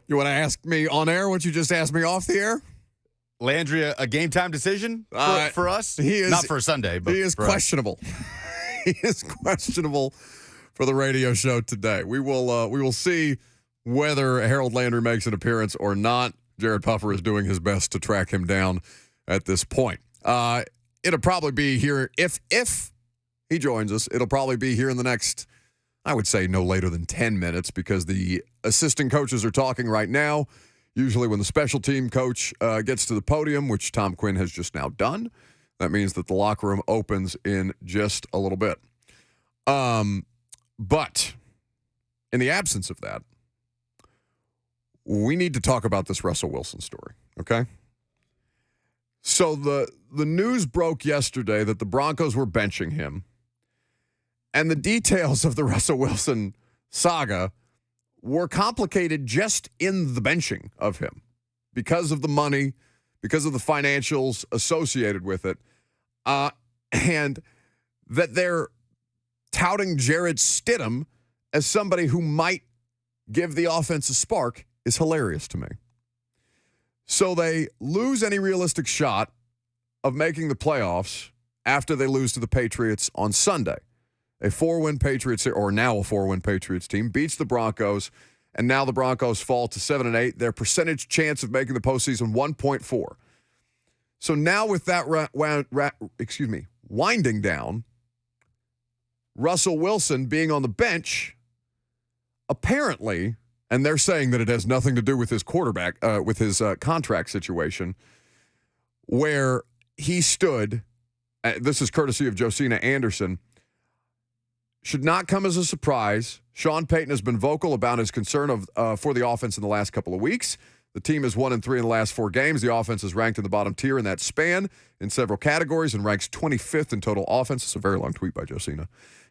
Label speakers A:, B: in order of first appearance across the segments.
A: You want to ask me on air what you just asked me off the air?
B: Landry, a game time decision for us?
A: He is
B: not for Sunday, but
A: he is questionable. He is questionable for the radio show today. We will see whether Harold Landry makes an appearance or not. Jared Puffer is doing his best to track him down at this point. It'll probably be here if he joins us. It'll probably be here in the next, I would say, no later than 10 minutes because the assistant coaches are talking right now. Usually when the special team coach gets to the podium, which Tom Quinn has just now done, that means that the locker room opens in just a little bit. But in the absence of that, we need to talk about this Russell Wilson story, okay? So the news broke yesterday that the Broncos were benching him, and the details of the Russell Wilson saga were complicated just in the benching of him because of the money, because of the financials associated with it, and that they're touting Jarrett Stidham as somebody who might give the offense a spark is hilarious to me. So they lose any realistic shot of making the playoffs after they lose to the Patriots on Sunday. A 4-win Patriots, or now a 4-win Patriots team, beats the Broncos, and now the Broncos fall to 7-8. Their percentage chance of making the postseason 1.4. So now with that winding down, Russell Wilson being on the bench, apparently, and they're saying that it has nothing to do with his quarterback, with his contract situation, where he stood, this is courtesy of Josina Anderson, should not come as a surprise. Sean Payton has been vocal about his concern for the offense in the last couple of weeks. The team is 1-3 in the last 4 games. The offense is ranked in the bottom tier in that span in several categories and ranks 25th in total offense. It's a very long tweet by Josina.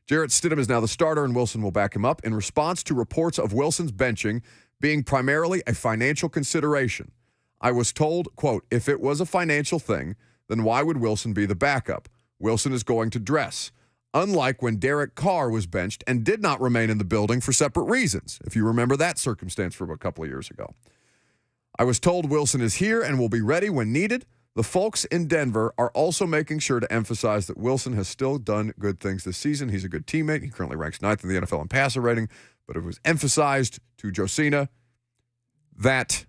A: Jarrett Stidham is now the starter, and Wilson will back him up in response to reports of Wilson's benching being primarily a financial consideration. I was told, quote, if it was a financial thing, then why would Wilson be the backup? Wilson is going to dress. Unlike when Derek Carr was benched and did not remain in the building for separate reasons, if you remember that circumstance from a couple of years ago. I was told Wilson is here and will be ready when needed. The folks in Denver are also making sure to emphasize that Wilson has still done good things this season. He's a good teammate. He currently ranks 9th in the NFL in passer rating, but it was emphasized to Josina that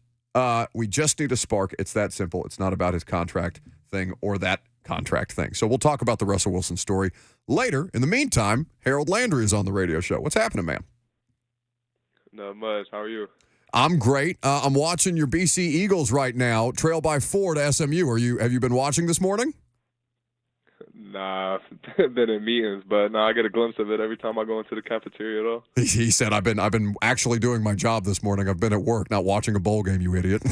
A: we just need a spark. It's that simple. It's not about his contract thing or that contract thing. So we'll talk about the Russell Wilson story later. In the meantime, Harold Landry is on the radio show. What's happening, man?
C: Not much. How are you?
A: I'm great. I'm watching your BC Eagles right now, trail by 4 to SMU. Have you been watching this morning?
C: Nah, I've been in meetings, but I get a glimpse of it every time I go into the cafeteria, though.
A: He said, I've been actually doing my job this morning. I've been at work, not watching a bowl game, you idiot.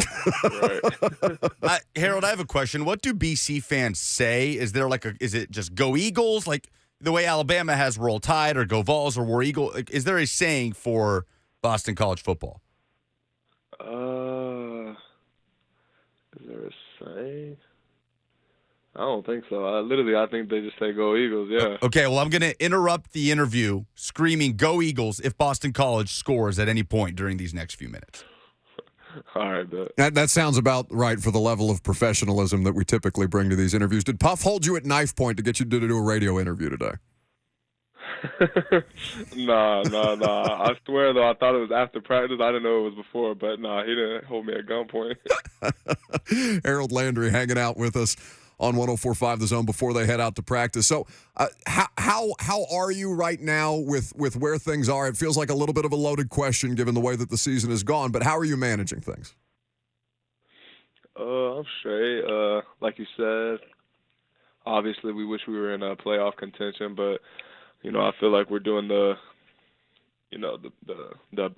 C: Right.
B: Harold, I have a question. What do BC fans say? Is it just go Eagles? Like the way Alabama has Roll Tide or Go Vols or War Eagle? Is there a saying for Boston College football?
C: Is there a saying? I don't think so. I think they just say go Eagles, yeah.
B: Okay, well, I'm going to interrupt the interview screaming go Eagles if Boston College scores at any point during these next few minutes.
C: All right, bet.
A: That sounds about right for the level of professionalism that we typically bring to these interviews. Did Puff hold you at knife point to get you to do a radio interview today?
C: Nah. I swear, though, I thought it was after practice. I didn't know it was before, but he didn't hold me at gunpoint.
A: Harold Landry hanging out with us on 104.5 The Zone before they head out to practice. So how are you right now with where things are? It feels like a little bit of a loaded question given the way that the season has gone, but how are you managing things?
C: I'm straight. Like you said, obviously we wish we were in a playoff contention, but I feel like we're doing the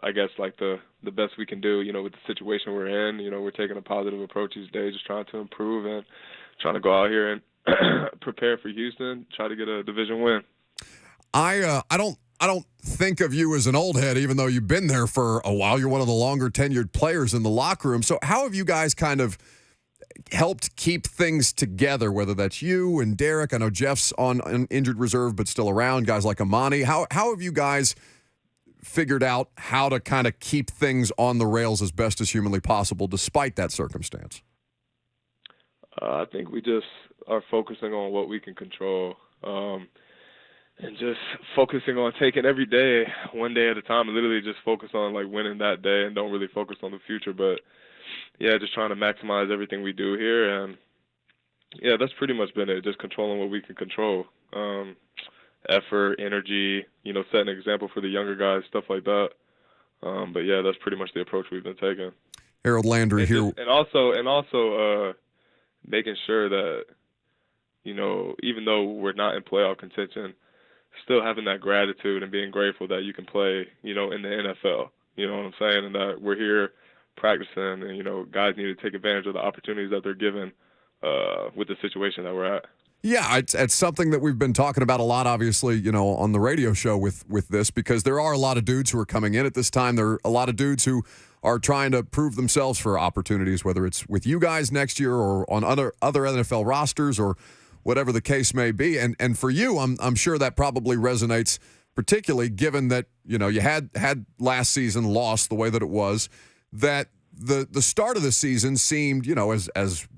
C: I guess like the best we can do, with the situation we're in. We're taking a positive approach each day, just trying to improve and trying to go out here and prepare for Houston, try to get a division win.
A: I don't think of you as an old head, even though you've been there for a while. You're one of the longer tenured players in the locker room. So how have you guys kind of helped keep things together, whether that's you and Derek? I know Jeff's on injured reserve but still around, guys like Amani. How have you guys figured out how to kind of keep things on the rails as best as humanly possible despite that circumstance?
C: I think we just are focusing on what we can control, and just focusing on taking every day, one day at a time, and literally just focus on like winning that day and don't really focus on the future. But yeah, just trying to maximize everything we do here, and yeah, that's pretty much been it. Just controlling what we can control. Effort, energy, setting an example for the younger guys, stuff like that. But yeah, that's pretty much the approach we've been taking.
A: Harold Landry
C: and
A: here.
C: And also making sure that, even though we're not in playoff contention, still having that gratitude and being grateful that you can play, in the NFL. You know what I'm saying? And that we're here practicing, and, guys need to take advantage of the opportunities that they're given with the situation that we're at.
A: Yeah, it's something that we've been talking about a lot, obviously, on the radio show with this, because there are a lot of dudes who are coming in at this time. There are a lot of dudes who are trying to prove themselves for opportunities, whether it's with you guys next year or on other NFL rosters or whatever the case may be. And for you, I'm sure that probably resonates, particularly given that, you had last season lost the way that it was, that the start of the season seemed, as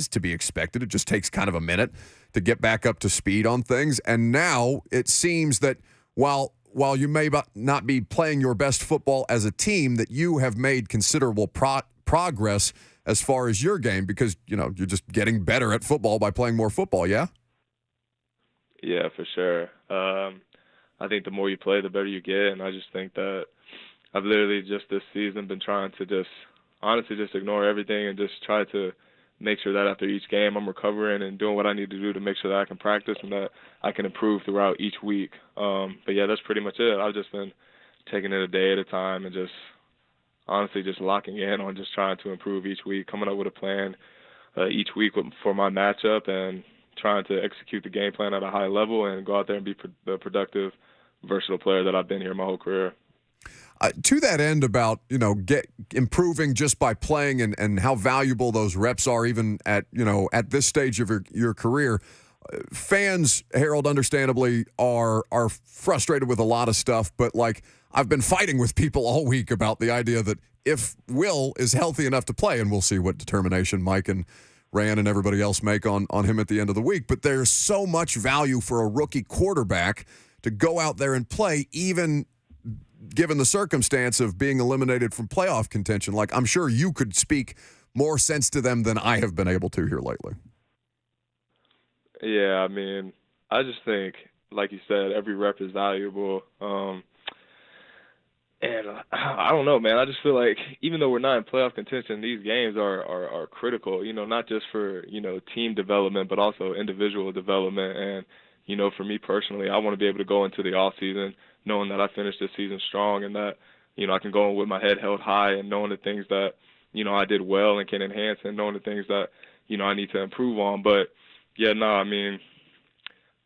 A: to be expected. It just takes kind of a minute to get back up to speed on things. And now it seems that while you may not be playing your best football as a team, that you have made considerable progress as far as your game, because, you're just getting better at football by playing more football, yeah?
C: Yeah, for sure. I think the more you play, the better you get. And I just think that I've literally just this season been trying to honestly just ignore everything and just try to make sure that after each game I'm recovering and doing what I need to do to make sure that I can practice and that I can improve throughout each week. But yeah, that's pretty much it. I've just been taking it a day at a time and just honestly just locking in on just trying to improve each week, coming up with a plan each week for my matchup and trying to execute the game plan at a high level and go out there and be the productive, versatile player that I've been here my whole career.
A: To that end about, improving just by playing and how valuable those reps are even at this stage of your career, fans, Harold, understandably are frustrated with a lot of stuff, but I've been fighting with people all week about the idea that if Will is healthy enough to play, and we'll see what determination Mike and Ryan and everybody else make on him at the end of the week, but there's so much value for a rookie quarterback to go out there and play, even given the circumstance of being eliminated from playoff contention. I'm sure you could speak more sense to them than I have been able to here lately.
C: Yeah, I mean, I just think, like you said, every rep is valuable. And I don't know, man. I just feel like even though we're not in playoff contention, these games are critical, not just for, team development, but also individual development. And, for me personally, I want to be able to go into the off season knowing that I finished this season strong and that, I can go in with my head held high and knowing the things that, I did well and can enhance and knowing the things that, I need to improve on. But, yeah, no, I mean,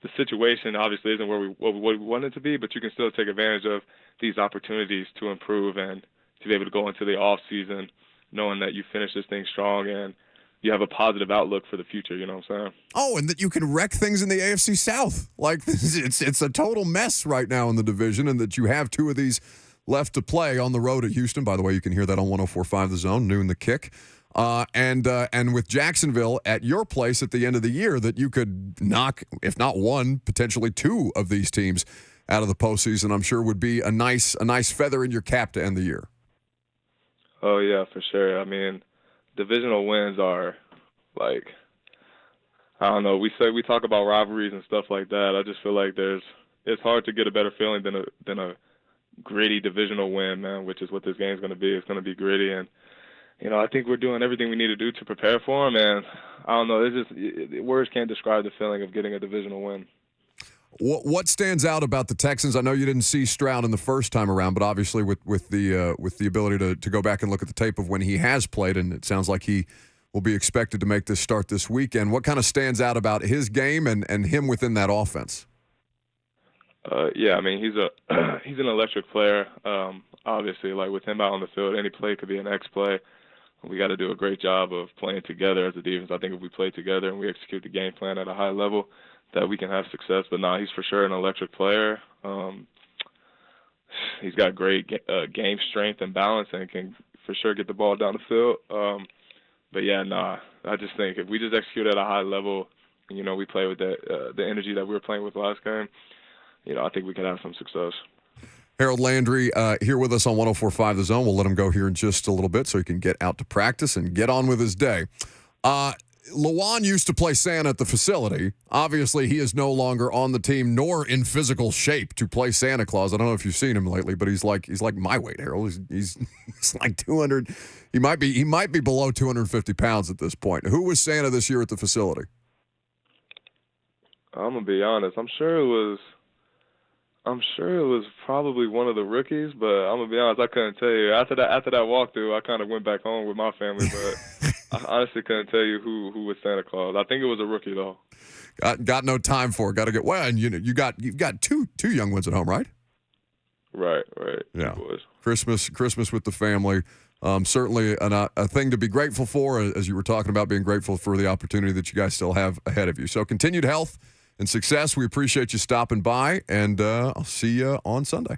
C: the situation obviously isn't what we want it to be, but you can still take advantage of these opportunities to improve and to be able to go into the off season knowing that you finish this thing strong and you have a positive outlook for the future, you know what I'm saying?
A: Oh, and that you can wreck things in the AFC South. It's a total mess right now in the division, and that you have two of these left to play on the road at Houston. By the way, you can hear that on 104.5 The Zone, noon the kick. And with Jacksonville at your place at the end of the year, that you could knock, if not one, potentially two of these teams out of the postseason, I'm sure would be a nice feather in your cap to end the year.
C: Oh, yeah, for sure. I mean, divisional wins are I don't know. We talk about rivalries and stuff like that. I just feel like it's hard to get a better feeling than a gritty divisional win, man. Which is what this game's going to be. It's going to be gritty, and I think we're doing everything we need to do to prepare for them. And I don't know. Words can't describe the feeling of getting a divisional win.
A: What stands out about the Texans? I know you didn't see Stroud in the first time around, but obviously with the ability to go back and look at the tape of when he has played, and it sounds like he will be expected to make this start this weekend. What kind of stands out about his game and him within that offense?
C: Yeah, I mean he's an electric player. Obviously, with him out on the field, any play could be an X play. We got to do a great job of playing together as a defense. I think if we play together and we execute the game plan at a high level, that we can have success. But he's for sure an electric player. he's got great game strength and balance, and can for sure get the ball down the field. But yeah, I just think if we just execute at a high level, we play with the energy that we were playing with last game, I think we could have some success.
A: Harold Landry here with us on 104.5 The Zone. We'll let him go here in just a little bit so he can get out to practice and get on with his day. Lawan used to play Santa at the facility. Obviously, he is no longer on the team nor in physical shape to play Santa Claus. I don't know if you've seen him lately, but he's like my weight, Harold. He's like 200. He might be below 250 pounds at this point. Who was Santa this year at the facility?
C: I'm gonna be honest. I'm sure it was probably one of the rookies, but I'm gonna be honest. I couldn't tell you. After that walkthrough, I kind of went back home with my family, but I honestly couldn't tell you who was Santa Claus. I think it was a rookie though.
A: Got no time for it. Got to get well, and you've got two young ones at home, right?
C: Right.
A: Yeah.
C: Boys.
A: Christmas with the family. Certainly a thing to be grateful for, as you were talking about being grateful for the opportunity that you guys still have ahead of you. So continued health and success. We appreciate you stopping by, and I'll see you on Sunday.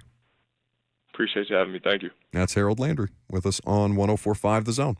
C: Appreciate you having me. Thank you.
A: That's Harold Landry with us on 104.5 The Zone.